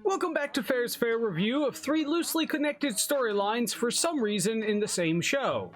Welcome back to Fair's Fair review of 3 loosely connected storylines for some reason in the same show.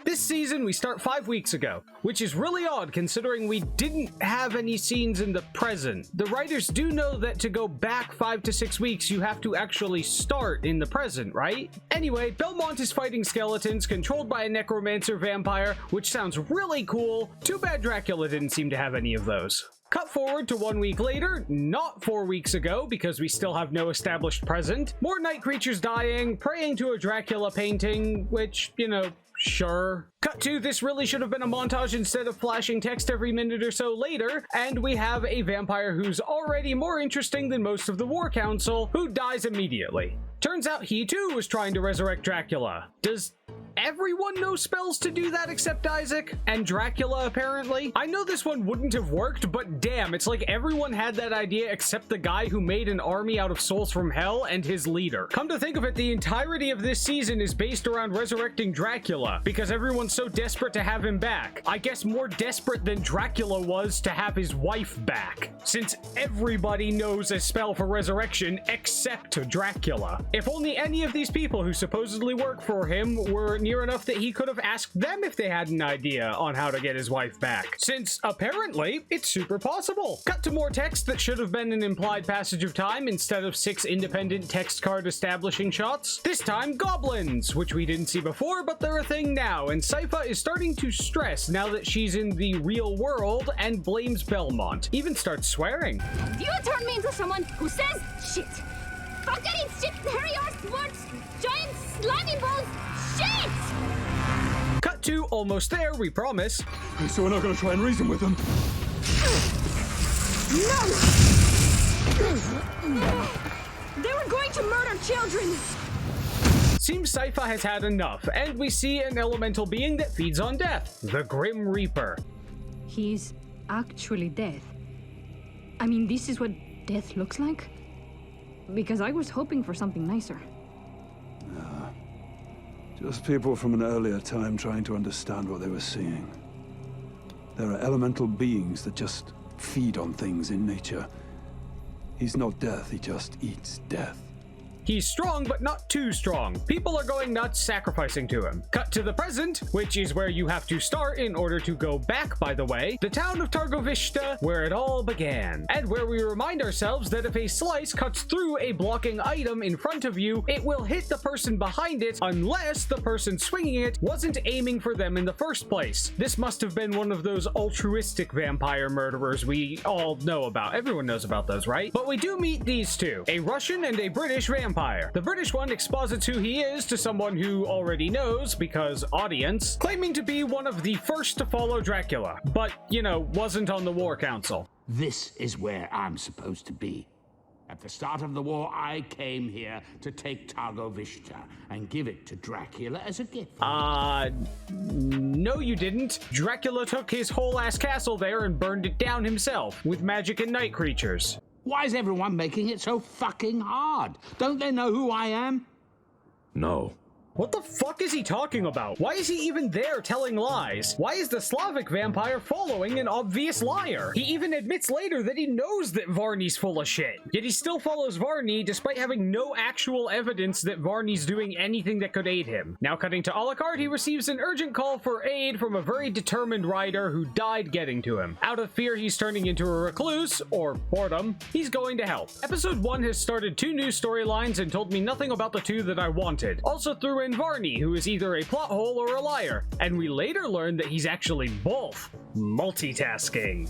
This season we start 5 weeks ago, which is really odd considering we didn't have any scenes in the present. The writers do know that to go back 5 to 6 weeks you have to actually start in the present, right? Anyway, Belmont is fighting skeletons controlled by a necromancer vampire, which sounds really cool. Too bad Dracula didn't seem to have any of those. Cut forward to 1 week later, not 4 weeks ago because we still have no established present. More night creatures dying, praying to a Dracula painting, which, you know, sure. Cut to, this really should have been a montage instead of flashing text every minute or so later, and we have a vampire who's already more interesting than most of the War Council, who dies immediately. Turns out he too was trying to resurrect Dracula. Does everyone know spells to do that except Isaac? And Dracula, apparently? I know this one wouldn't have worked, but damn, it's like everyone had that idea except the guy who made an army out of souls from hell and his leader. Come to think of it, the entirety of this season is based around resurrecting Dracula, because everyone's so desperate to have him back. I guess more desperate than Dracula was to have his wife back, since everybody knows a spell for resurrection except Dracula. If only any of these people who supposedly work for him were near enough that he could have asked them if they had an idea on how to get his wife back, since apparently it's super possible. Cut to more text that should have been an implied passage of time instead of 6 independent text card establishing shots. This time goblins, which we didn't see before, but they're a thing now, and Sypha is starting to stress now that she's in the real world and blames Belmont. Even starts swearing. You turn me into someone who says shit. Fucking shit, hairy arse words, giant slimy balls, shit! Cut to, almost there, we promise. So we're not gonna try and reason with them? No! They were going to murder children! Seems Sypha has had enough, and we see an elemental being that feeds on death, the Grim Reaper. He's actually death. I mean, this is what death looks like? Because I was hoping for something nicer. Just people from an earlier time trying to understand what they were seeing. There are elemental beings that just feed on things in nature. He's not death, he just eats death. He's strong, but not too strong. People are going nuts sacrificing to him. Cut to the present, which is where you have to start in order to go back, by the way. The town of Targovishta, where it all began. And where we remind ourselves that if a slice cuts through a blocking item in front of you, it will hit the person behind it unless the person swinging it wasn't aiming for them in the first place. This must have been one of those altruistic vampire murderers we all know about. Everyone knows about those, right? But we do meet these two, a Russian and a British vampire. The British one exposits who he is to someone who already knows, because audience, claiming to be one of the first to follow Dracula, but, you know, wasn't on the War Council. This is where I'm supposed to be. At the start of the war, I came here to take Targovishta and give it to Dracula as a gift. No you didn't. Dracula took his whole ass castle there and burned it down himself, with magic and night creatures. Why is everyone making it so fucking hard? Don't they know who I am? No. What the fuck is he talking about? Why is he even there telling lies? Why is the Slavic vampire following an obvious liar? He even admits later that he knows that Varney's full of shit. Yet he still follows Varney despite having no actual evidence that Varney's doing anything that could aid him. Now cutting to Alucard, he receives an urgent call for aid from a very determined rider who died getting to him. Out of fear he's turning into a recluse, or boredom, he's going to help. Episode 1 has started 2 new storylines and told me nothing about the 2 that I wanted. Also threw in Varney, who is either a plot hole or a liar, and we later learned that he's actually both. Multitasking.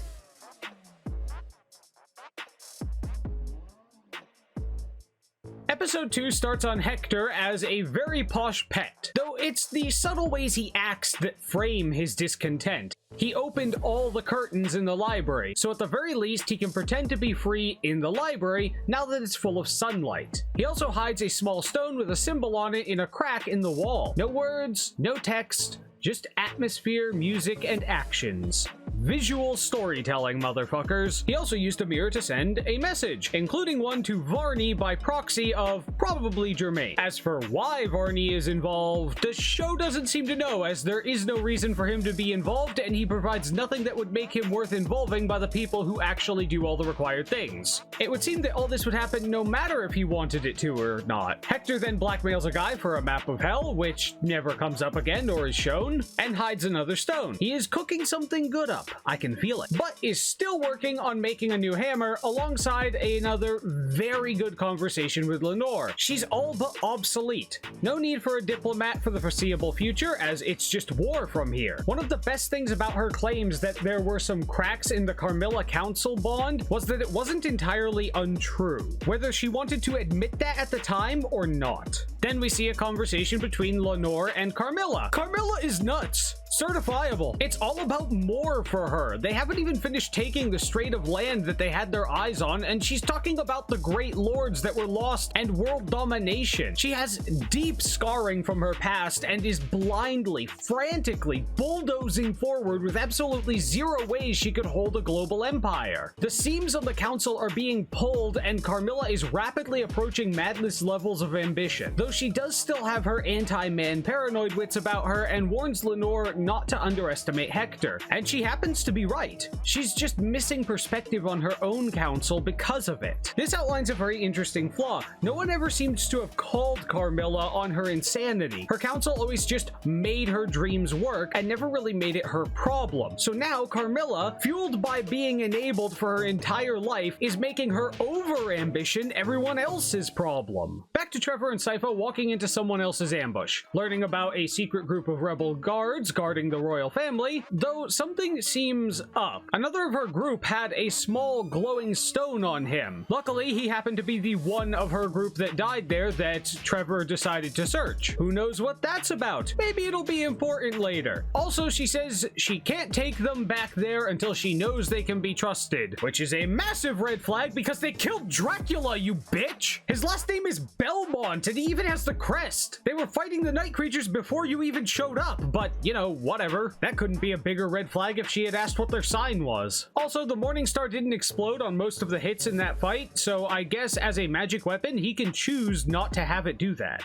Episode 2 starts on Hector as a very posh pet, though it's the subtle ways he acts that frame his discontent. He opened all the curtains in the library, so at the very least he can pretend to be free in the library now that it's full of sunlight. He also hides a small stone with a symbol on it in a crack in the wall. No words, no text, just atmosphere, music, and actions. visual storytelling, motherfuckers. He also used a mirror to send a message, including one to Varney by proxy of probably Germaine. As for why Varney is involved, the show doesn't seem to know, as there is no reason for him to be involved, and he provides nothing that would make him worth involving by the people who actually do all the required things. It would seem that all this would happen no matter if he wanted it to or not. Hector then blackmails a guy for a map of hell, which never comes up again or is shown, and hides another stone. He is cooking something good up, I can feel it, but is still working on making a new hammer alongside another very good conversation with Lenore. She's all but obsolete. No need for a diplomat for the foreseeable future, as it's just war from here. One of the best things about her claims that there were some cracks in the Carmilla Council bond was that it wasn't entirely untrue, whether she wanted to admit that at the time or not. Then we see a conversation between Lenore and Carmilla. Carmilla is nuts. Certifiable. It's all about more for her. They haven't even finished taking the Strait of Land that they had their eyes on, and she's talking about the Great Lords that were lost and world domination. She has deep scarring from her past and is blindly, frantically bulldozing forward with absolutely zero ways she could hold a global empire. The seams on the council are being pulled, and Carmilla is rapidly approaching madness levels of ambition, though she does still have her anti-man paranoid wits about her and warns Lenore not to underestimate Hector, and she happens to be right. She's just missing perspective on her own council because of it. This outlines a very interesting flaw. No one ever seems to have called Carmilla on her insanity. Her council always just made her dreams work and never really made it her problem. So now Carmilla, fueled by being enabled for her entire life, is making her over-ambition everyone else's problem. Back to Trevor and Sypha walking into someone else's ambush, learning about a secret group of rebel guards guarding the royal family, though something seems up. Another of her group had a small glowing stone on him. Luckily, he happened to be the one of her group that died there that Trevor decided to search. Who knows what that's about? Maybe it'll be important later. Also, she says she can't take them back there until she knows they can be trusted, which is a massive red flag because they killed Dracula, you bitch! His last name is Belmont, and he even has the crest. They were fighting the night creatures before you even showed up, but, you know, whatever. That couldn't be a bigger red flag if she had asked what their sign was. Also, the Morning Star didn't explode on most of the hits in that fight, so I guess as a magic weapon, he can choose not to have it do that.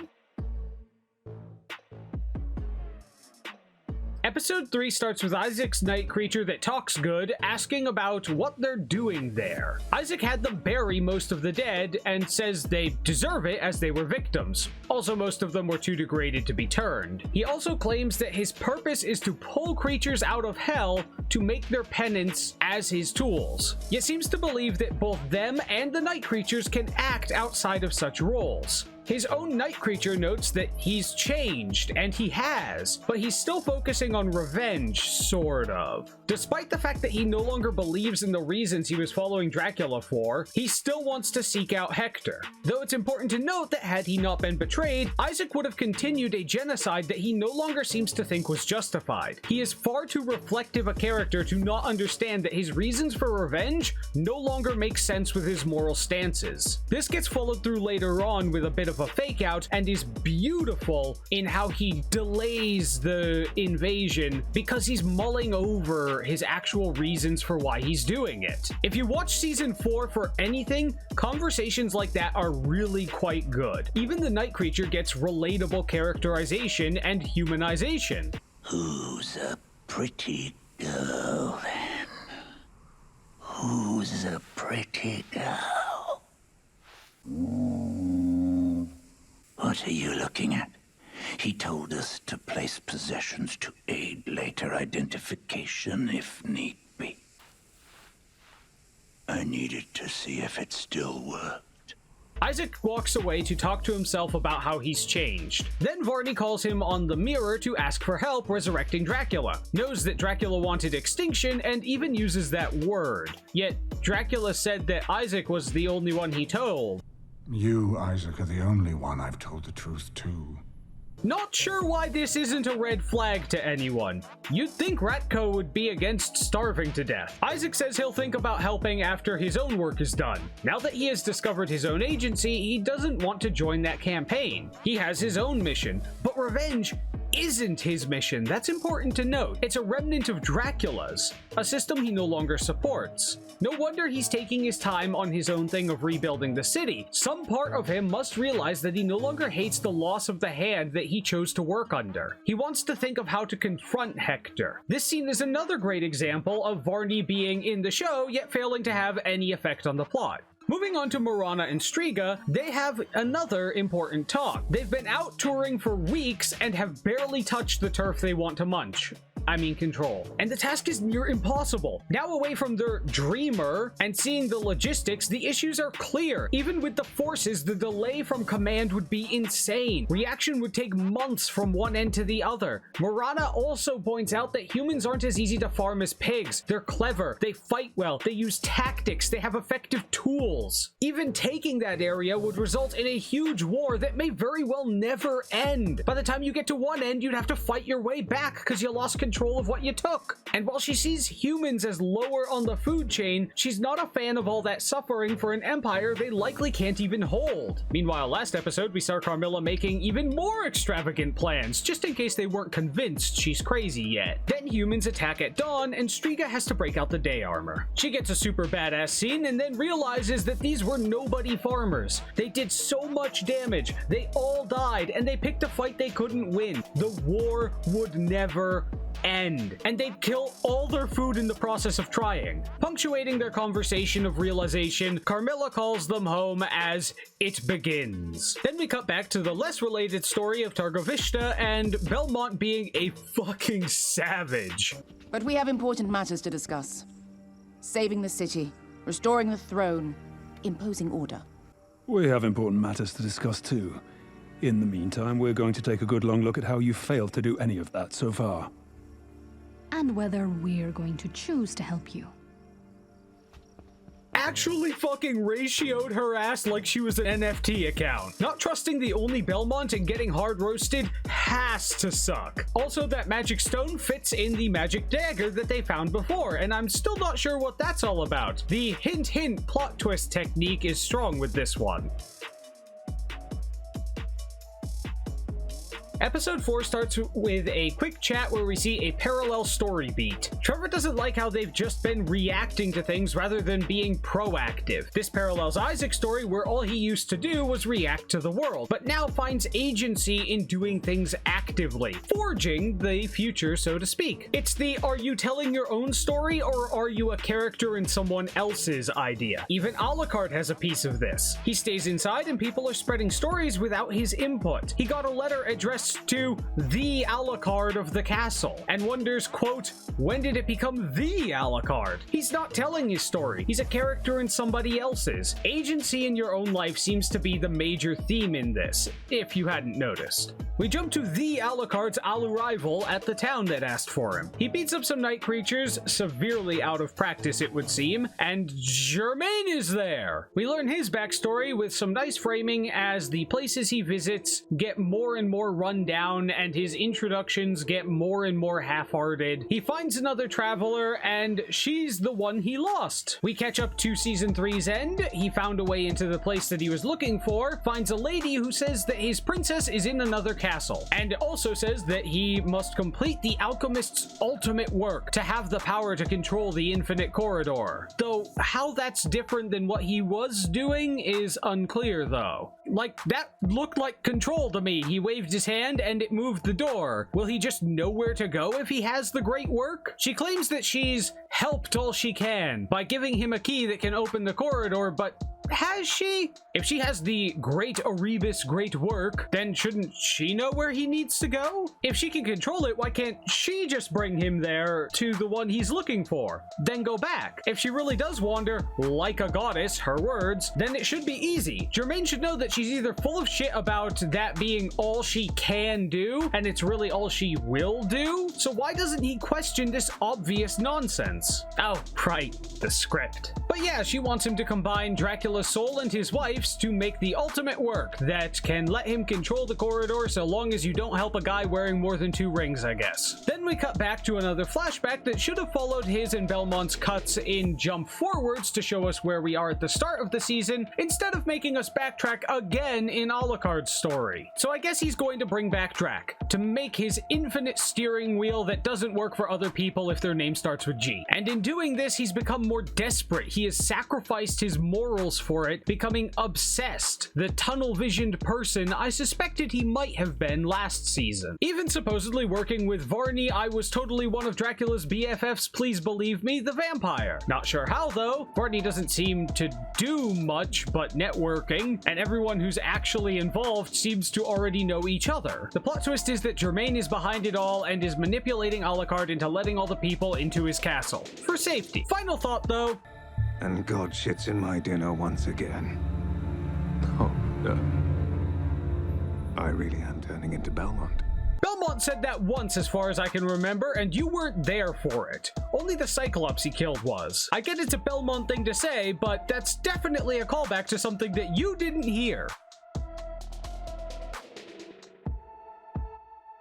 Episode 3 starts with Isaac's night creature that talks good, asking about what they're doing there. Isaac had them bury most of the dead, and says they deserve it as they were victims. Also, most of them were too degraded to be turned. He also claims that his purpose is to pull creatures out of hell to make their penance as his tools, yet seems to believe that both them and the night creatures can act outside of such roles. His own night creature notes that he's changed, and he has, but he's still focusing on revenge, sort of. Despite the fact that he no longer believes in the reasons he was following Dracula for, he still wants to seek out Hector. Though it's important to note that had he not been betrayed, Isaac would have continued a genocide that he no longer seems to think was justified. He is far too reflective a character to not understand that his reasons for revenge no longer make sense with his moral stances. This gets followed through later on with a bit of a fake out, and is beautiful in how he delays the invasion because he's mulling over his actual reasons for why he's doing it. If you watch season 4 for anything, conversations like that are really quite good. Even the night creature gets relatable characterization and humanization. Who's a pretty girl then? Who's a pretty girl? What are you looking at? He told us to place possessions to aid later identification if need be. I needed to see if it still worked. Isaac walks away to talk to himself about how he's changed. Then Varney calls him on the mirror to ask for help resurrecting Dracula, knows that Dracula wanted extinction, and even uses that word. Yet Dracula said that Isaac was the only one he told. You, Isaac, are the only one I've told the truth to. Not sure why this isn't a red flag to anyone. You'd think Ratko would be against starving to death. Isaac says he'll think about helping after his own work is done. Now that he has discovered his own agency, he doesn't want to join that campaign. He has his own mission, but revenge isn't his mission. That's important to note. It's a remnant of Dracula's, a system he no longer supports. No wonder he's taking his time on his own thing of rebuilding the city. Some part of him must realize that he no longer hates the loss of the hand that he chose to work under. He wants to think of how to confront Hector. This scene is another great example of Varney being in the show, yet failing to have any effect on the plot. Moving on to Marana and Striga, they have another important talk. They've been out touring for weeks and have barely touched the turf they want to control. And the task is near impossible. Now away from their dreamer and seeing the logistics, the issues are clear. Even with the forces, the delay from command would be insane. Reaction would take months from one end to the other. Marana also points out that humans aren't as easy to farm as pigs. They're clever, they fight well, they use tactics, they have effective tools. Even taking that area would result in a huge war that may very well never end. By the time you get to one end, you'd have to fight your way back because you lost control of what you took. And while she sees humans as lower on the food chain, she's not a fan of all that suffering for an empire they likely can't even hold. Meanwhile, last episode we saw Carmilla making even more extravagant plans, just in case they weren't convinced she's crazy yet. Then humans attack at dawn, and Striga has to break out the day armor. She gets a super badass scene and then realizes that these were nobody farmers. They did so much damage, they all died, and they picked a fight they couldn't win. The war would never end, and they'd kill all their food in the process of trying. Punctuating their conversation of realization, Carmilla calls them home as it begins. Then we cut back to the less related story of Targovishta and Belmont being a fucking savage. But we have important matters to discuss. Saving the city, restoring the throne, imposing order. We have important matters to discuss too. In the meantime, we're going to take a good long look at how you failed to do any of that so far. And whether we're going to choose to help you. Actually fucking ratioed her ass like she was an NFT account. Not trusting the only Belmont and getting hard roasted has to suck. Also, that magic stone fits in the magic dagger that they found before, and I'm still not sure what that's all about. The hint hint plot twist technique is strong with this one. Episode 4 starts with a quick chat where we see a parallel story beat. Trevor doesn't like how they've just been reacting to things rather than being proactive. This parallels Isaac's story where all he used to do was react to the world, but now finds agency in doing things actively, forging the future, so to speak. It's the are you telling your own story or are you a character in someone else's idea? Even Alucard has a piece of this. He stays inside and people are spreading stories without his input. He got a letter addressed to the Alucard of the castle and wonders, quote, when did it become the Alucard? He's not telling his story. He's a character in somebody else's. Agency in your own life seems to be the major theme in this, if you hadn't noticed. We jump to the Alucard's arrival at the town that asked for him. He beats up some night creatures, severely out of practice it would seem, and Germain is there. We learn his backstory with some nice framing as the places he visits get more and more run down and his introductions get more and more half-hearted. He finds another traveler and she's the one he lost. We catch up to season 3's end. He found a way into the place that he was looking for, finds a lady who says that his princess is in another castle, and also says that he must complete the alchemist's ultimate work to have the power to control the infinite corridor. Though how that's different than what he was doing is unclear though. Like, that looked like control to me. He waved his hand and it moved the door. Will he just know where to go if he has the great work? She claims that she's helped all she can by giving him a key that can open the corridor, but has she? If she has the great Erebus great work, then shouldn't she know where he needs to go? If she can control it, why can't she just bring him there to the one he's looking for, then go back? If she really does wander like a goddess, her words, then it should be easy. Germain should know that she's either full of shit about that being all she can do, and it's really all she will do, so why doesn't he question this obvious nonsense? Oh, right, the script. But yeah, she wants him to combine Dracula's Dracula's soul and his wife's to make the ultimate work that can let him control the corridor so long as you don't help a guy wearing more than 2 rings, I guess. Then we cut back to another flashback that should have followed his and Belmont's cuts in jump forwards to show us where we are at the start of the season, instead of making us backtrack again in Alucard's story. So I guess he's going to bring back Drac, to make his infinite steering wheel that doesn't work for other people if their name starts with G. And in doing this, he's become more desperate. He has sacrificed his morals for it, becoming obsessed, the tunnel-visioned person I suspected he might have been last season. Even supposedly working with Varney, I was totally one of Dracula's BFFs, please believe me, the vampire. Not sure how though. Varney doesn't seem to do much but networking, and everyone who's actually involved seems to already know each other. The plot twist is that Germain is behind it all and is manipulating Alucard into letting all the people into his castle. For safety. Final thought though. And God shits in my dinner once again. Oh, no. I really am turning into Belmont. Belmont said that once as far as I can remember, and you weren't there for it. Only the Cyclops he killed was. I get it's a Belmont thing to say, but that's definitely a callback to something that you didn't hear.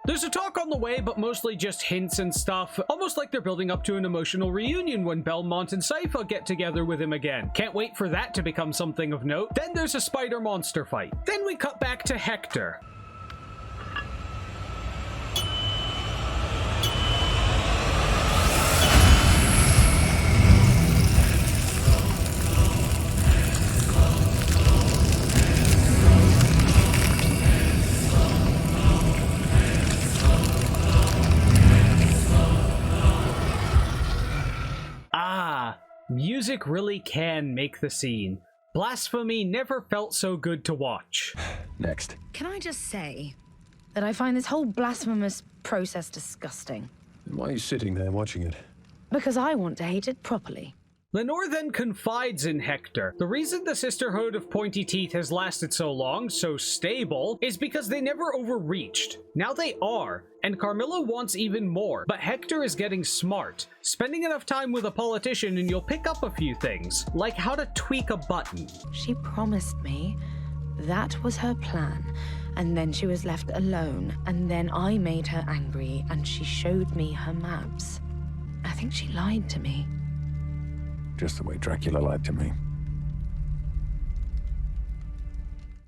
There's a talk on the way, but mostly just hints and stuff, almost like they're building up to an emotional reunion when Belmont and Sypha get together with him again. Can't wait for that to become something of note. Then there's a spider monster fight. Then we cut back to Hector. Music really can make the scene. Blasphemy never felt so good to watch. Next. Can I just say that I find this whole blasphemous process disgusting? Why are you sitting there watching it? Because I want to hate it properly. Lenore then confides in Hector. The reason the Sisterhood of Pointy Teeth has lasted so long, so stable, is because they never overreached. Now they are, and Carmilla wants even more, but Hector is getting smart. Spending enough time with a politician and you'll pick up a few things, like how to tweak a button. She promised me that was her plan, and then she was left alone, and then I made her angry, and she showed me her maps. I think she lied to me. Just the way Dracula lied to me.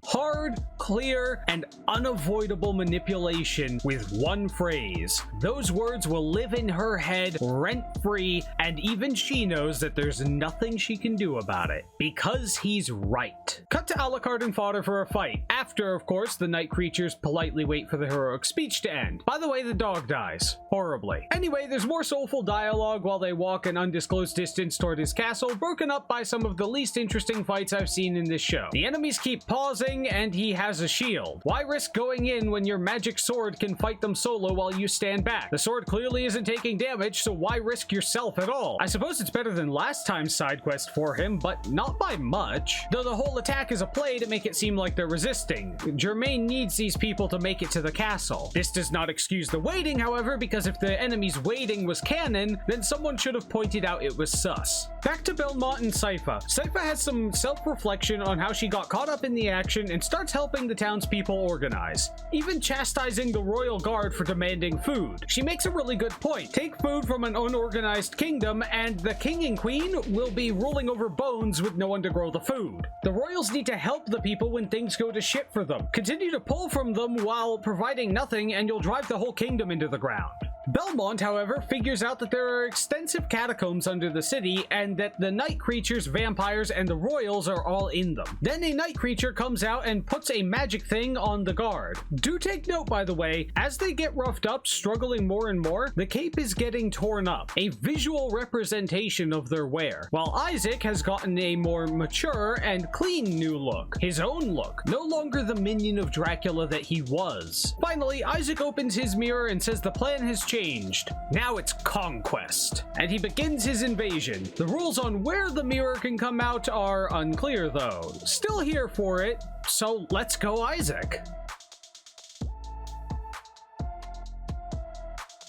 Hard, clear, and unavoidable manipulation with one phrase. Those words will live in her head rent-free, and even she knows that there's nothing she can do about it. Because he's right. Cut to Alucard and fodder for a fight. After, of course, the night creatures politely wait for the heroic speech to end. By the way, the dog dies. Horribly. Anyway, there's more soulful dialogue while they walk an undisclosed distance toward his castle, broken up by some of the least interesting fights I've seen in this show. The enemies keep pausing, and he has a shield. Why risk going in when your magic sword can fight them solo while you stand back? The sword clearly isn't taking damage, so why risk yourself at all? I suppose it's better than last time's side quest for him, but not by much. Though the whole attack is a play to make it seem like they're resisting. Germain needs these people to make it to the castle. This does not excuse the waiting, however, because if the enemy's waiting was canon, then someone should have pointed out it was sus. Back to Belmont and Sypha. Sypha has some self-reflection on how she got caught up in the action and starts helping the townspeople organize, even chastising the royal guard for demanding food. She makes a really good point. Take food from an unorganized kingdom and the king and queen will be rolling over bones with no one to grow the food. The royals need to help the people when things go to shit for them. Continue to pull from them while providing nothing and you'll drive the whole kingdom into the ground. Belmont, however, figures out that there are extensive catacombs under the city and that the night creatures, vampires, and the royals are all in them. Then a night creature comes out and puts a magic thing on the guard. Do take note, by the way, as they get roughed up, struggling more and more, the cape is getting torn up, a visual representation of their wear, while Isaac has gotten a more mature and clean new look, his own look, no longer the minion of Dracula that he was. Finally, Isaac opens his mirror and says the plan has changed. Now it's conquest. And he begins his invasion. The rules on where the mirror can come out are unclear though. Still here for it, so let's go Isaac.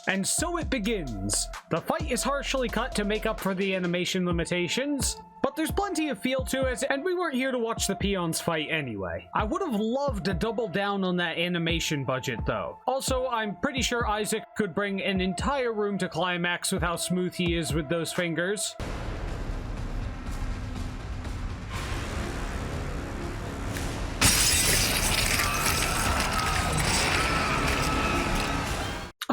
And so it begins. The fight is harshly cut to make up for the animation limitations, but there's plenty of feel to it, and we weren't here to watch the peons fight anyway. I would have loved to double down on that animation budget though. Also, I'm pretty sure Isaac could bring an entire room to climax with how smooth he is with those fingers.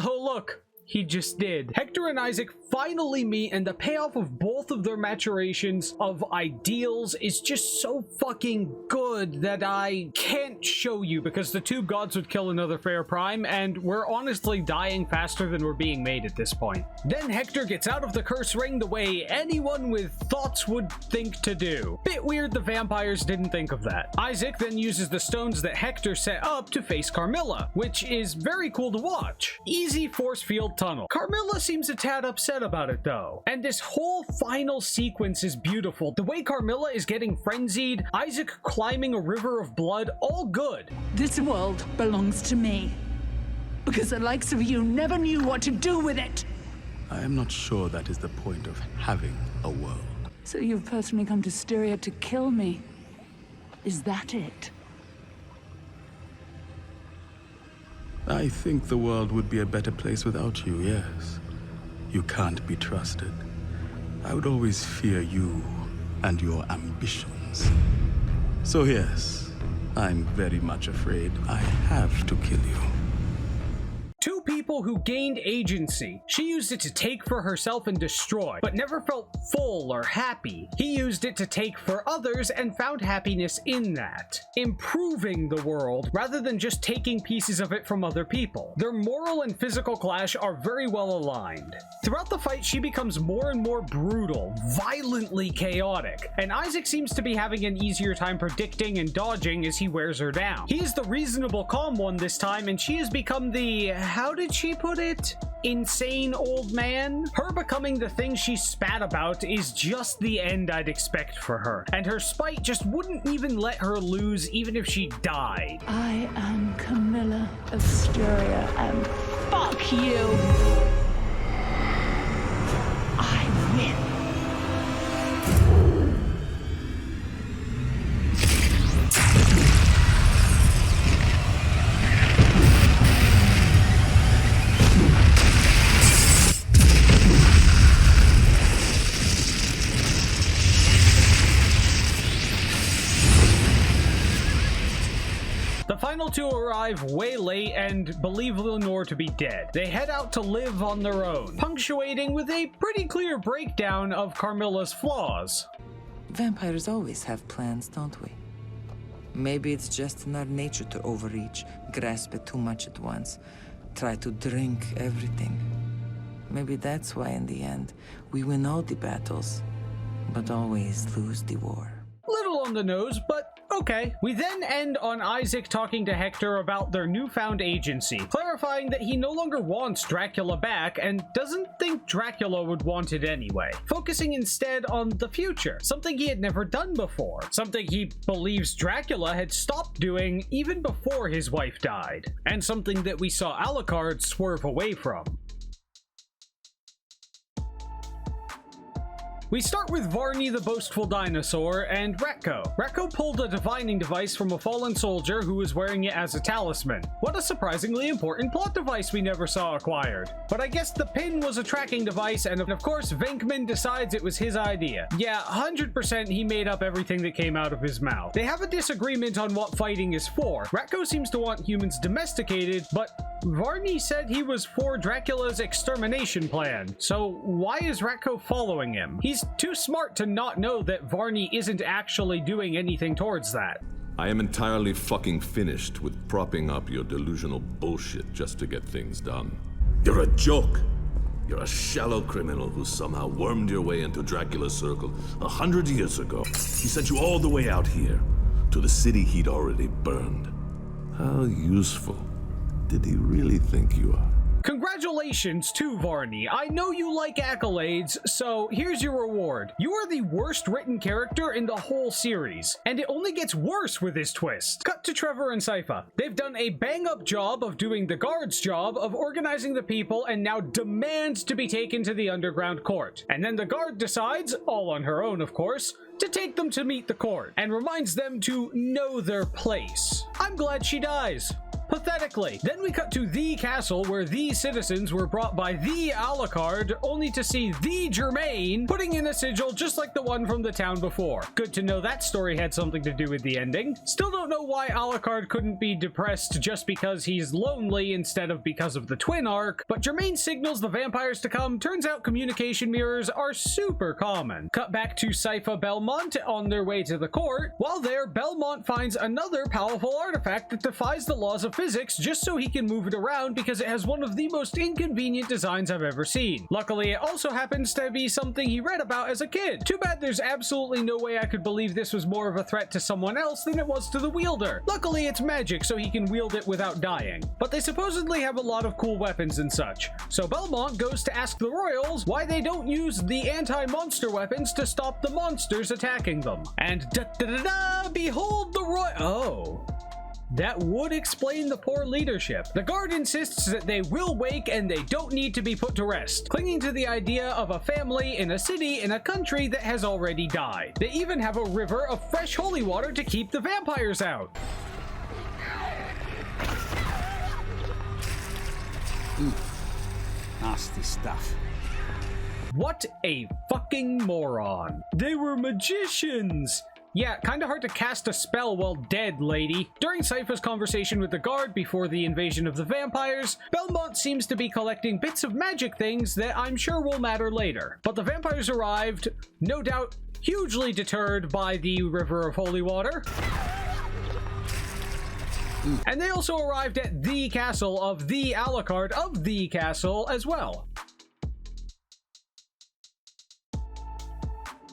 Oh look, he just did. Hector and Isaac finally meet, and the payoff of both of their maturations of ideals is just so fucking good that I can't show you because the two gods would kill another fair prime, and we're honestly dying faster than we're being made at this point. Then Hector gets out of the curse ring the way anyone with thoughts would think to do. Bit weird the vampires didn't think of that. Isaac then uses the stones that Hector set up to face Carmilla, which is very cool to watch. Easy force field tunnel. Carmilla seems a tad upset about it though. And this whole final sequence is beautiful. The way Carmilla is getting frenzied, Isaac climbing a river of blood, all good. This world belongs to me. Because the likes of you never knew what to do with it. I am not sure that is the point of having a world. So you've personally come to Styria to kill me. Is that it? I think the world would be a better place without you, yes. You can't be trusted. I would always fear you and your ambitions. So yes, I'm very much afraid I have to kill you. Two people who gained agency. She used it to take for herself and destroy, but never felt full or happy. He used it to take for others and found happiness in that. Improving the world rather than just taking pieces of it from other people. Their moral and physical clash are very well aligned. Throughout the fight, she becomes more and more brutal, violently chaotic, and Isaac seems to be having an easier time predicting and dodging as he wears her down. He is the reasonable calm one this time, and she has become the, how did she put it? Insane old man? Her becoming the thing she spat about is just the end I'd expect for her, and her spite just wouldn't even let her lose even if she died. I am Camilla of Styria, and fuck you! I win. The final two arrive way late and believe Lenore to be dead. They head out to live on their own, punctuating with a pretty clear breakdown of Carmilla's flaws. Vampires always have plans, don't we? Maybe it's just in our nature to overreach, grasp it too much at once, try to drink everything. Maybe that's why in the end, we win all the battles, but always lose the war. Little on the nose, but okay. We then end on Isaac talking to Hector about their newfound agency, clarifying that he no longer wants Dracula back and doesn't think Dracula would want it anyway, focusing instead on the future, something he had never done before, something he believes Dracula had stopped doing even before his wife died, and something that we saw Alucard swerve away from. We start with Varney the Boastful Dinosaur and Ratko. Ratko pulled a divining device from a fallen soldier who was wearing it as a talisman. What a surprisingly important plot device we never saw acquired. But I guess the pin was a tracking device, and of course Venkman decides it was his idea. Yeah, 100% he made up everything that came out of his mouth. They have a disagreement on what fighting is for. Ratko seems to want humans domesticated, but Varney said he was for Dracula's extermination plan. So why is Ratko following him? He's too smart to not know that Varney isn't actually doing anything towards that. I am entirely fucking finished with propping up your delusional bullshit just to get things done. You're a joke. You're a shallow criminal who somehow wormed your way into Dracula's circle 100 years ago. He sent you all the way out here, to the city he'd already burned. How useful did he really think you are? Congratulations to Varney. I know you like accolades, so here's your reward. You are the worst written character in the whole series, and it only gets worse with this twist. Cut to Trevor and Sypha. They've done a bang-up job of doing the guard's job of organizing the people and now demand to be taken to the underground court. And then the guard decides, all on her own of course, to take them to meet the court, and reminds them to know their place. I'm glad she dies. Pathetically. Then we cut to the castle where the citizens were brought by the Alucard, only to see the Germain putting in a sigil just like the one from the town before. Good to know that story had something to do with the ending. Still don't know why Alucard couldn't be depressed just because he's lonely instead of because of the twin arc, but Germain signals the vampires to come. Turns out communication mirrors are super common. Cut back to Sypha Belmont on their way to the court. While there, Belmont finds another powerful artifact that defies the laws of physics just so he can move it around because it has one of the most inconvenient designs I've ever seen. Luckily, it also happens to be something he read about as a kid. Too bad there's absolutely no way I could believe this was more of a threat to someone else than it was to the wielder. Luckily, it's magic, so he can wield it without dying. But they supposedly have a lot of cool weapons and such. So Belmont goes to ask the royals why they don't use the anti-monster weapons to stop the monsters attacking them. And da-da-da-da, behold the Oh. That would explain the poor leadership. The guard insists that they will wake and they don't need to be put to rest, clinging to the idea of a family in a city in a country that has already died. They even have a river of fresh holy water to keep the vampires out. Nasty stuff. What a fucking moron. They were magicians. Yeah, kinda hard to cast a spell while dead, lady. During Sypha's conversation with the guard before the invasion of the vampires, Belmont seems to be collecting bits of magic things that I'm sure will matter later. But the vampires arrived, no doubt hugely deterred by the river of holy water. And they also arrived at the castle of the Alucard of the castle as well.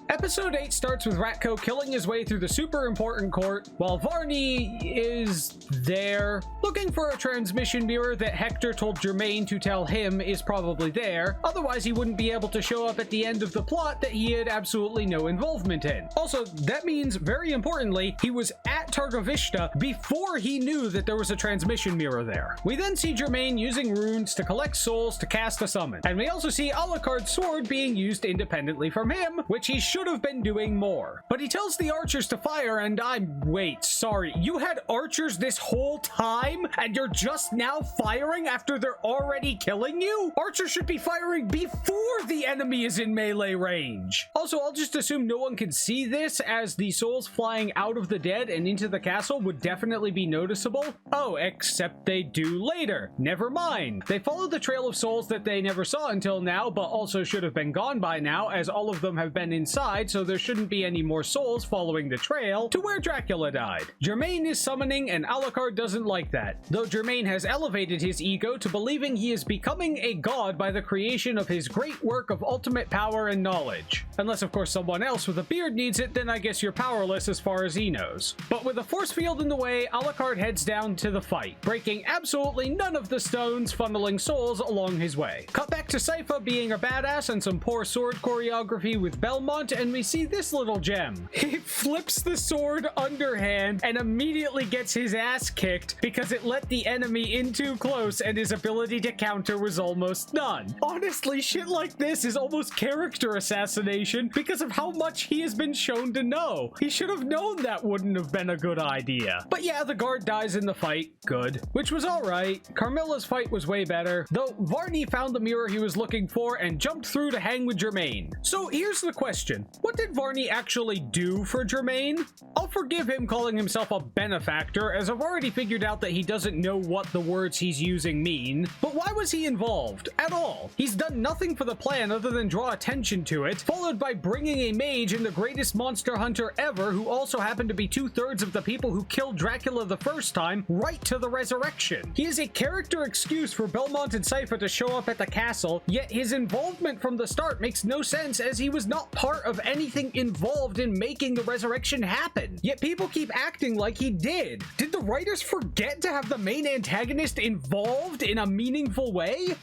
Episode 8 starts with Ratko killing his way through the super important court, while Varney is there, looking for a transmission mirror that Hector told Germain to tell him is probably there, otherwise he wouldn't be able to show up at the end of the plot that he had absolutely no involvement in. Also, that means, very importantly, he was at Targovishta before he knew that there was a transmission mirror there. We then see Germain using runes to collect souls to cast a summon, and we also see Alucard's sword being used independently from him, which he should have been doing more. But he tells the archers to fire and wait, sorry, you had archers this whole time and you're just now firing after they're already killing you? Archers should be firing before the enemy is in melee range. Also, I'll just assume no one can see this, as the souls flying out of the dead and into the castle would definitely be noticeable. Oh, except they do later. Never mind. They follow the trail of souls that they never saw until now, but also should have been gone by now, as all of them have been inside, so there shouldn't be any more souls following the trail to where Dracula died. Germain is summoning, and Alucard doesn't like that, though Germain has elevated his ego to believing he is becoming a god by the creation of his great work of ultimate power and knowledge. Unless, of course, someone else with a beard needs it, then I guess you're powerless as far as he knows. But with a force field in the way, Alucard heads down to the fight, breaking absolutely none of the stones, funneling souls along his way. Cut back to Sypha being a badass and some poor sword choreography with Belmont, and we see this little gem. He flips the sword underhand and immediately gets his ass kicked because it let the enemy in too close and his ability to counter was almost none. Honestly, shit like this is almost character assassination because of how much he has been shown to know. He should have known that wouldn't have been a good idea. But yeah, the guard dies in the fight. Good. Which was alright. Carmilla's fight was way better, though Varney found the mirror he was looking for and jumped through to hang with Germain. So here's the question. What did Varney actually do for Germain? I'll forgive him calling himself a benefactor, as I've already figured out that he doesn't know what the words he's using mean, but why was he involved at all? He's done nothing for the plan other than draw attention to it, followed by bringing a mage and the greatest monster hunter ever, who also happened to be 2/3 of the people who killed Dracula the first time, right to the resurrection. He is a character excuse for Belmont and Sypha to show up at the castle, yet his involvement from the start makes no sense, as he was not part of have anything involved in making the resurrection happen. Yet people keep acting like he did. Did the writers forget to have the main antagonist involved in a meaningful way?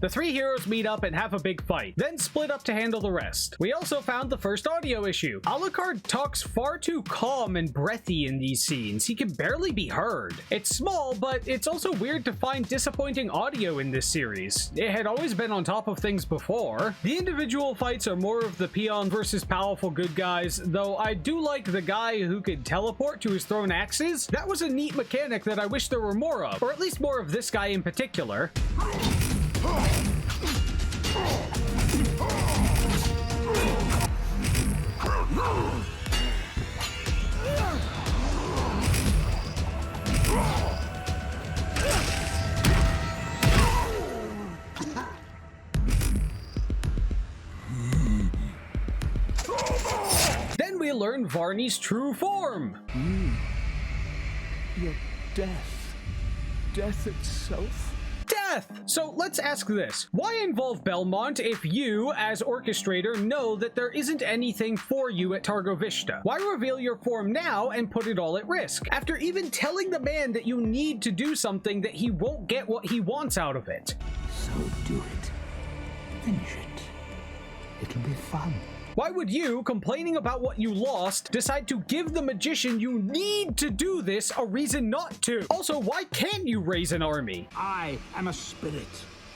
The three heroes meet up and have a big fight, then split up to handle the rest. We also found the first audio issue. Alucard talks far too calm and breathy in these scenes. He can barely be heard. It's small, but it's also weird to find disappointing audio in this series. It had always been on top of things before. The individual fights are more of the peon versus powerful good guys, though I do like the guy who could teleport to his thrown axes. That was a neat mechanic that I wish there were more of, or at least more of this guy in particular. Then we learn Varney's true form. Your death. Death itself? Death! So let's ask this. Why involve Belmont if you, as orchestrator, know that there isn't anything for you at Targovishta? Why reveal your form now and put it all at risk, after even telling the man that you need to do something that he won't get what he wants out of it? So do it. Finish it. It'll be fun. Why would you, complaining about what you lost, decide to give the magician you need to do this a reason not to? Also, why can't you raise an army? I am a spirit,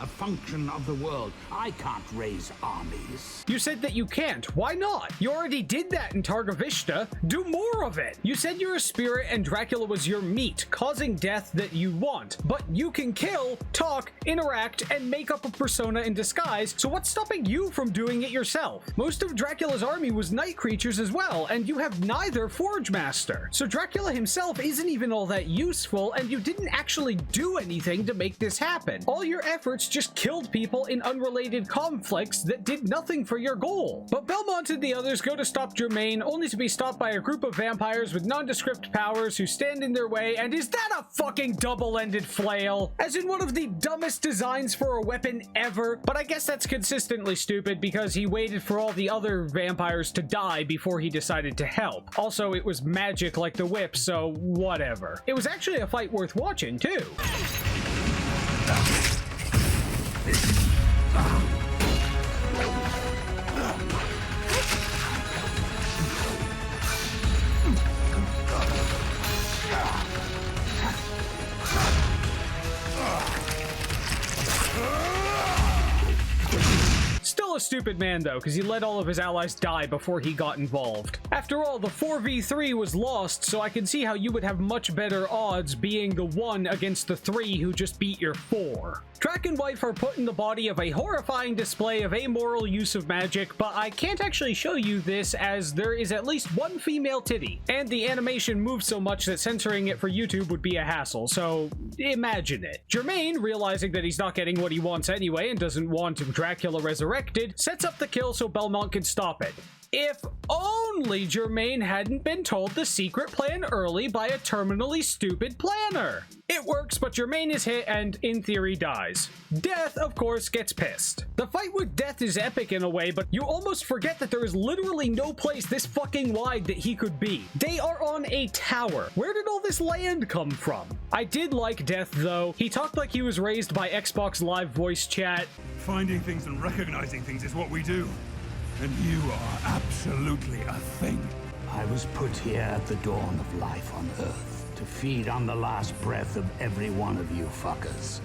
a function of the world. I can't raise armies. You said that you can't. Why not? You already did that in Targovishta. Do more of it. You said you're a spirit and Dracula was your meat, causing death that you want. But you can kill, talk, interact, and make up a persona in disguise, so what's stopping you from doing it yourself? Most of Dracula's army was night creatures as well, and you have neither Forge Master. So Dracula himself isn't even all that useful, and you didn't actually do anything to make this happen. All your efforts just killed people in unrelated conflicts that did nothing for your goal. But Belmont and the others go to stop Germain, only to be stopped by a group of vampires with nondescript powers who stand in their way, and is that a fucking double-ended flail? As in one of the dumbest designs for a weapon ever, but I guess that's consistently stupid because he waited for all the other vampires to die before he decided to help. Also, it was magic like the whip, so whatever. It was actually a fight worth watching, too. Still a stupid man though, because he let all of his allies die before he got involved. After all, the 4v3 was lost, so I can see how you would have much better odds being the 1 against the 3 who just beat your 4. Drac and Wife are put in the body of a horrifying display of amoral use of magic, but I can't actually show you this as there is at least one female titty, and the animation moves so much that censoring it for YouTube would be a hassle, so imagine it. Germain, realizing that he's not getting what he wants anyway and doesn't want Dracula resurrected, sets up the kill so Belmont can stop it. If only Germain hadn't been told the secret plan early by a terminally stupid planner. It works, but Germain is hit and, in theory, dies. Death, of course, gets pissed. The fight with Death is epic in a way, but you almost forget that there is literally no place this fucking wide that he could be. They are on a tower. Where did all this land come from? I did like Death, though. He talked like he was raised by Xbox Live voice chat. Finding things and recognizing things is what we do. And you are absolutely a thing. I was put here at the dawn of life on Earth to feed on the last breath of every one of you fuckers.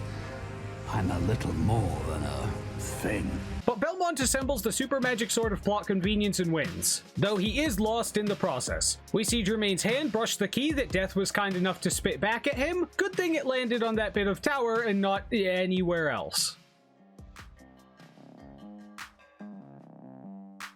I'm a little more than a thing. But Belmont assembles the super magic sword of plot convenience and wins, though he is lost in the process. We see Germain's hand brush the key that Death was kind enough to spit back at him. Good thing it landed on that bit of tower and not anywhere else.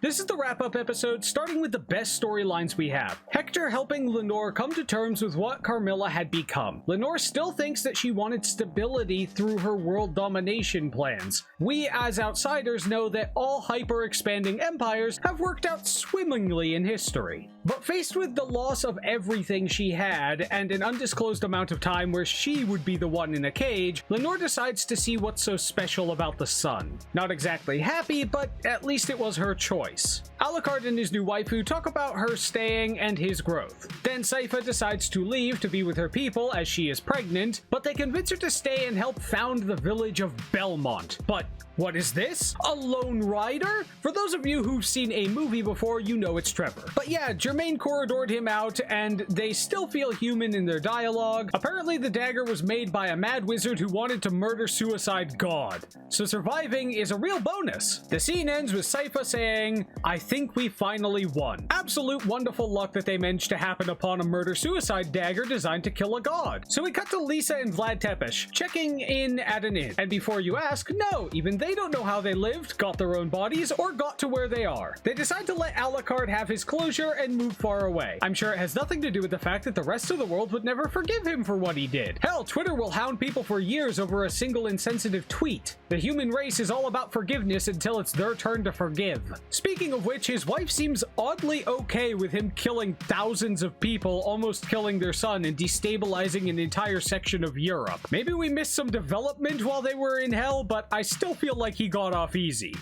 This is the wrap-up episode, starting with the best storylines we have. Hector helping Lenore come to terms with what Carmilla had become. Lenore still thinks that she wanted stability through her world domination plans. We, as outsiders, know that all hyper-expanding empires have worked out swimmingly in history. But faced with the loss of everything she had, and an undisclosed amount of time where she would be the one in a cage, Lenore decides to see what's so special about the sun. Not exactly happy, but at least it was her choice. Alucard and his new waifu talk about her staying and his growth. Then Sypha decides to leave to be with her people as she is pregnant, but they convince her to stay and help found the village of Belmont. But what is this? A lone rider? For those of you who've seen a movie before, you know it's Trevor. But yeah, Germaine corridored him out, and they still feel human in their dialogue. Apparently the dagger was made by a mad wizard who wanted to murder-suicide God. So surviving is a real bonus. The scene ends with Sypha saying, "I think we finally won." Absolute wonderful luck that they managed to happen upon a murder-suicide dagger designed to kill a god. So we cut to Lisa and Vlad Tepes, checking in at an inn. And before you ask, no, even they don't know how they lived, got their own bodies, or got to where they are. They decide to let Alucard have his closure and move far away. I'm sure it has nothing to do with the fact that the rest of the world would never forgive him for what he did. Hell, Twitter will hound people for years over a single insensitive tweet. The human race is all about forgiveness until it's their turn to forgive. Speaking of which, his wife seems oddly okay with him killing thousands of people, almost killing their son and destabilizing an entire section of Europe. Maybe we missed some development while they were in hell, but I still feel like he got off easy.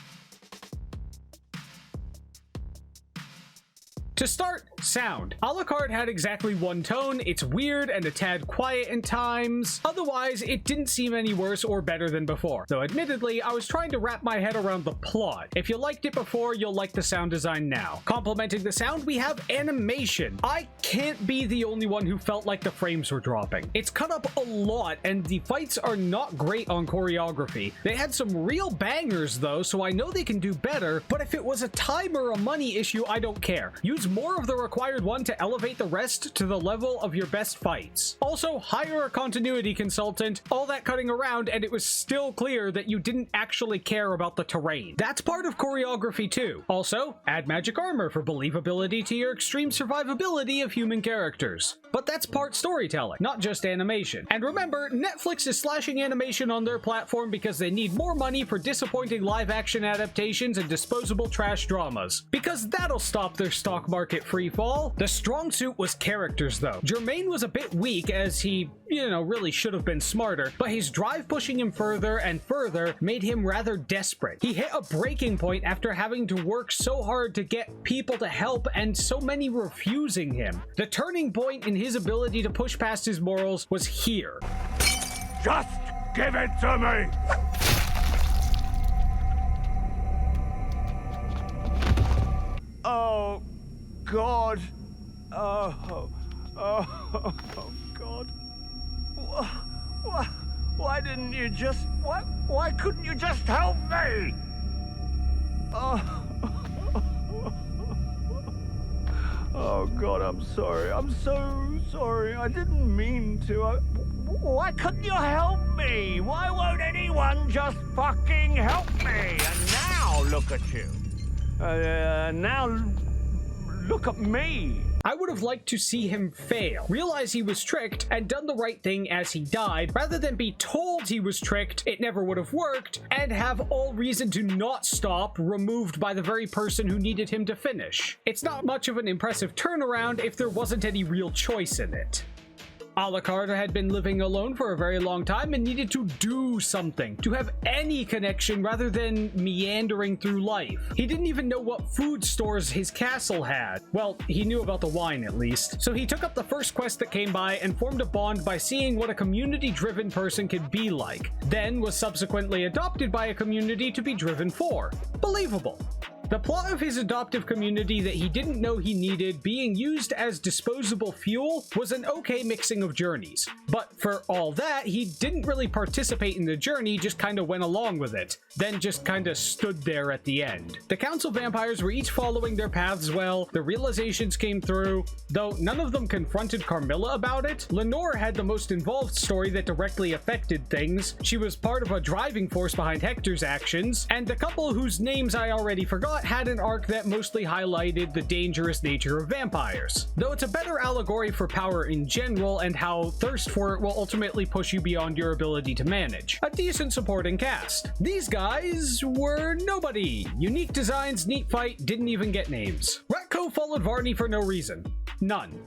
To start, sound. Alucard had exactly one tone. It's weird and a tad quiet in times. Otherwise, it didn't seem any worse or better than before. Though admittedly, I was trying to wrap my head around the plot. If you liked it before, you'll like the sound design now. Complementing the sound, we have animation. I can't be the only one who felt like the frames were dropping. It's cut up a lot, and the fights are not great on choreography. They had some real bangers though, so I know they can do better, but if it was a time or a money issue, I don't care. Use more of the required one to elevate the rest to the level of your best fights. Also, hire a continuity consultant, all that cutting around, and it was still clear that you didn't actually care about the terrain. That's part of choreography too. Also, add magic armor for believability to your extreme survivability of human characters. But that's part storytelling, not just animation. And remember, Netflix is slashing animation on their platform because they need more money for disappointing live-action adaptations and disposable trash dramas. Because that'll stop their stock market freefall. The strong suit was characters though. Germaine was a bit weak as he, really should have been smarter, but his drive pushing him further and further made him rather desperate. He hit a breaking point after having to work so hard to get people to help and so many refusing him. The turning point in his ability to push past his morals was here. Just give it to me! Oh, God. Oh, God. Why didn't you just... Why couldn't you just help me? Oh, God, I'm sorry. I'm so sorry. I didn't mean to. Why couldn't you help me? Why won't anyone just fucking help me? And now look at you. Now look at me. I would have liked to see him fail, realize he was tricked, and done the right thing as he died, rather than be told he was tricked, it never would have worked, and have all reason to not stop removed by the very person who needed him to finish. It's not much of an impressive turnaround if there wasn't any real choice in it. Alucard had been living alone for a very long time and needed to do something, to have any connection rather than meandering through life. He didn't even know what food stores his castle had. Well, he knew about the wine at least. So he took up the first quest that came by and formed a bond by seeing what a community-driven person could be like. Then was subsequently adopted by a community to be driven for. Believable. The plot of his adoptive community that he didn't know he needed being used as disposable fuel was an okay mixing of journeys. But for all that, he didn't really participate in the journey, just kinda went along with it, then just kinda stood there at the end. The council vampires were each following their paths well, the realizations came through, though none of them confronted Carmilla about it. Lenore had the most involved story that directly affected things. She was part of a driving force behind Hector's actions, and the couple whose names I already forgot but had an arc that mostly highlighted the dangerous nature of vampires. Though it's a better allegory for power in general and how thirst for it will ultimately push you beyond your ability to manage. A decent supporting cast. These guys were nobody. Unique designs, neat fight, didn't even get names. Ratko followed Varney for no reason. None.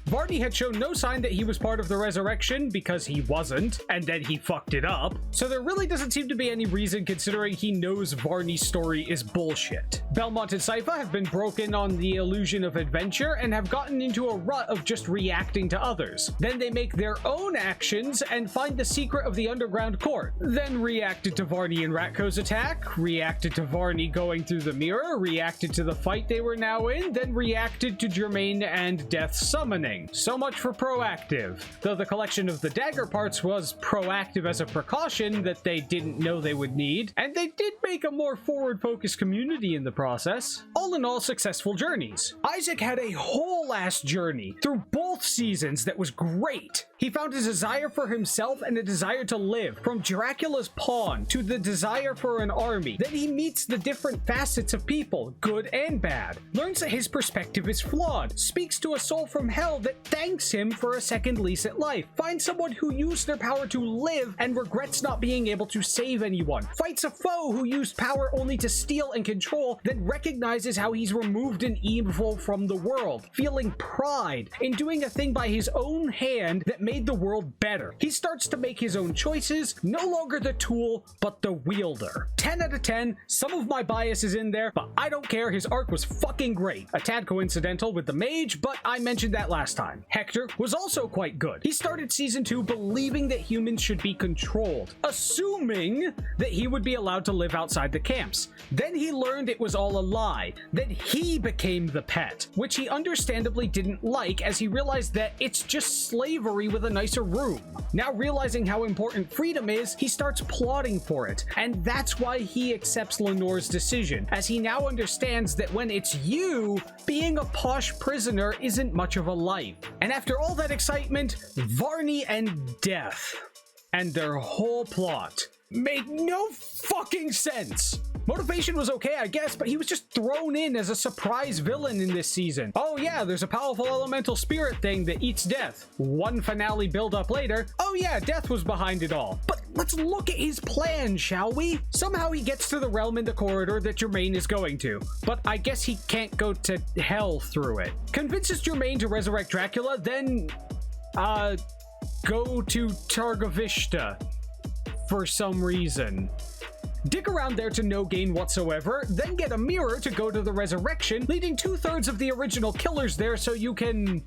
Varney had shown no sign that he was part of the resurrection because he wasn't, and then he fucked it up, so there really doesn't seem to be any reason considering he knows Varney's story is bullshit. Belmont and Sypha have been broken on the illusion of adventure and have gotten into a rut of just reacting to others. Then they make their own actions and find the secret of the underground court. Then reacted to Varney and Ratko's attack, reacted to Varney going through the mirror, reacted to the fight they were now in, then reacted to Germaine and Death's summoning. So much for proactive, though the collection of the dagger parts was proactive as a precaution that they didn't know they would need, and they did make a more forward-focused community in the process. All in all, successful journeys. Isaac had a whole ass journey through both seasons that was great. He found a desire for himself and a desire to live, from Dracula's pawn to the desire for an army. Then he meets the different facets of people, good and bad, learns that his perspective is flawed, speaks to a soul from hell that thanks him for a second lease at life, finds someone who used their power to live and regrets not being able to save anyone, fights a foe who used power only to steal and control, then recognizes how he's removed an evil from the world, feeling pride in doing a thing by his own hand that made the world better. He starts to make his own choices, no longer the tool, but the wielder. 10 out of 10, some of my bias is in there, but I don't care, his arc was fucking great. A tad coincidental with the mage, but I mentioned that last time. Hector was also quite good. He started season 2 believing that humans should be controlled, assuming that he would be allowed to live outside the camps. Then he learned it was all a lie, that he became the pet, which he understandably didn't like as he realized that it's just slavery with a nicer room. Now realizing how important freedom is, he starts plotting for it, and that's why he accepts Lenore's decision, as he now understands that when it's you, being a posh prisoner isn't much of a life. And after all that excitement, Varney and Death and their whole plot made no fucking sense. Motivation was okay, I guess, but he was just thrown in as a surprise villain in this season. Oh yeah, there's a powerful elemental spirit thing that eats Death. One finale build-up later, oh yeah, Death was behind it all. But let's look at his plan, shall we? Somehow he gets to the realm in the corridor that Germaine is going to, but I guess he can't go to hell through it. Convinces Germaine to resurrect Dracula, then, go to Targovishta for some reason. Dig around there to no gain whatsoever, then get a mirror to go to the resurrection, leading 2/3 of the original killers there so you can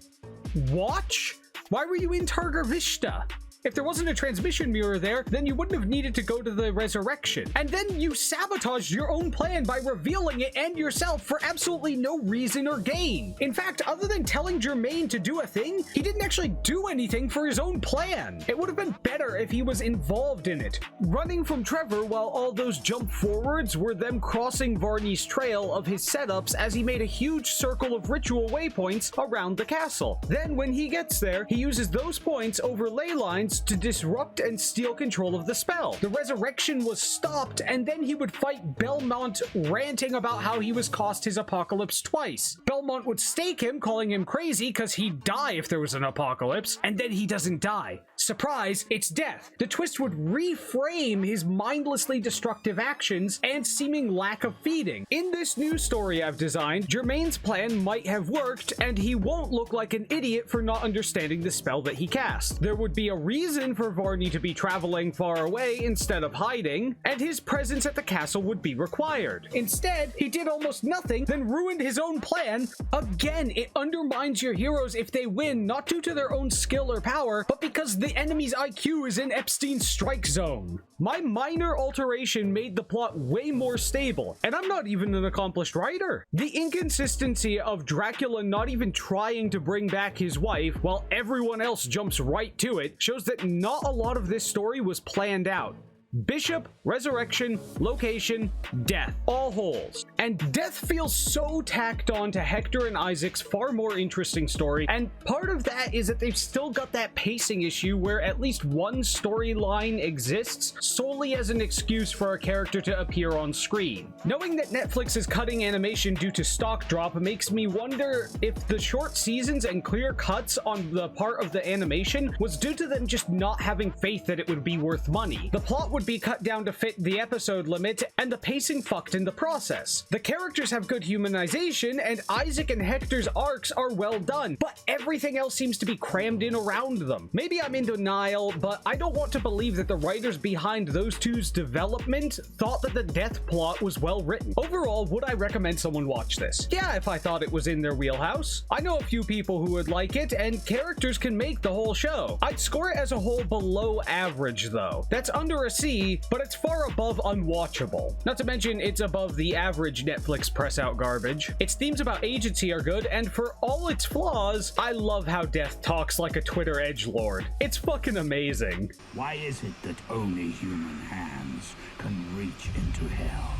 watch? Why were you in Targovishta? If there wasn't a transmission mirror there, then you wouldn't have needed to go to the resurrection. And then you sabotaged your own plan by revealing it and yourself for absolutely no reason or gain. In fact, other than telling Germaine to do a thing, he didn't actually do anything for his own plan. It would have been better if he was involved in it, running from Trevor while all those jump forwards were them crossing Varney's trail of his setups as he made a huge circle of ritual waypoints around the castle. Then when he gets there, he uses those points over ley lines to disrupt and steal control of the spell. The resurrection was stopped, and then he would fight Belmont, ranting about how he was cost his apocalypse twice. Belmont would stake him, calling him crazy because he'd die if there was an apocalypse, and then he doesn't die. Surprise, it's Death. The twist would reframe his mindlessly destructive actions and seeming lack of feeding. In this new story I've designed, Germaine's plan might have worked, and he won't look like an idiot for not understanding the spell that he cast. There would be a reason for Varney to be traveling far away instead of hiding, and his presence at the castle would be required. Instead, he did almost nothing, then ruined his own plan. Again, it undermines your heroes if they win, not due to their own skill or power, but because the enemy's IQ is in Epstein's strike zone. My minor alteration made the plot way more stable, and I'm not even an accomplished writer. The inconsistency of Dracula not even trying to bring back his wife while everyone else jumps right to it shows that not a lot of this story was planned out. Bishop, resurrection, location, death. All holes. And death feels so tacked on to Hector and Isaac's far more interesting story, and part of that is that they've still got that pacing issue where at least one storyline exists solely as an excuse for a character to appear on screen. Knowing that Netflix is cutting animation due to stock drop makes me wonder if the short seasons and clear cuts on the part of the animation was due to them just not having faith that it would be worth money. The plot would be cut down to fit the episode limit, and the pacing fucked in the process. The characters have good humanization, and Isaac and Hector's arcs are well done, but everything else seems to be crammed in around them. Maybe I'm in denial, but I don't want to believe that the writers behind those two's development thought that the death plot was well written. Overall, would I recommend someone watch this? Yeah, if I thought it was in their wheelhouse. I know a few people who would like it, and characters can make the whole show. I'd score it as a whole below average though. That's under a C, but it's far above unwatchable. Not to mention, it's above the average Netflix press out garbage. Its themes about agency are good, and for all its flaws, I love how Death talks like a Twitter edgelord. It's fucking amazing. Why is it that only human hands can reach into hell?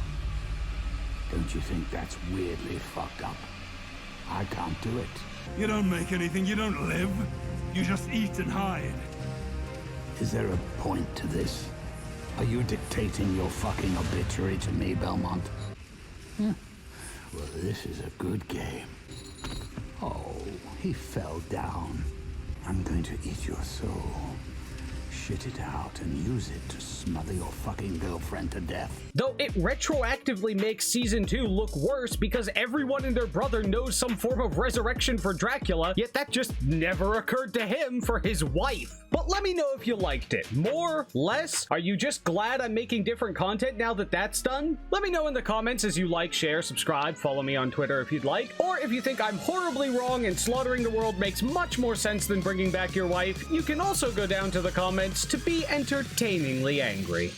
Don't you think that's weirdly fucked up? I can't do it. You don't make anything, you don't live. You just eat and hide. Is there a point to this? Are you dictating your fucking obituary to me, Belmont? Well, this is a good game. Oh, he fell down. I'm going to eat your soul. Shit it out and use it to smother your fucking girlfriend to death. Though it retroactively makes season 2 look worse because everyone and their brother knows some form of resurrection for Dracula, yet that just never occurred to him for his wife. But let me know if you liked it. More? Less? Are you just glad I'm making different content now that that's done? Let me know in the comments as you like, share, subscribe, follow me on Twitter if you'd like, or if you think I'm horribly wrong and slaughtering the world makes much more sense than bringing back your wife. You can also go down to the comments to be entertainingly angry.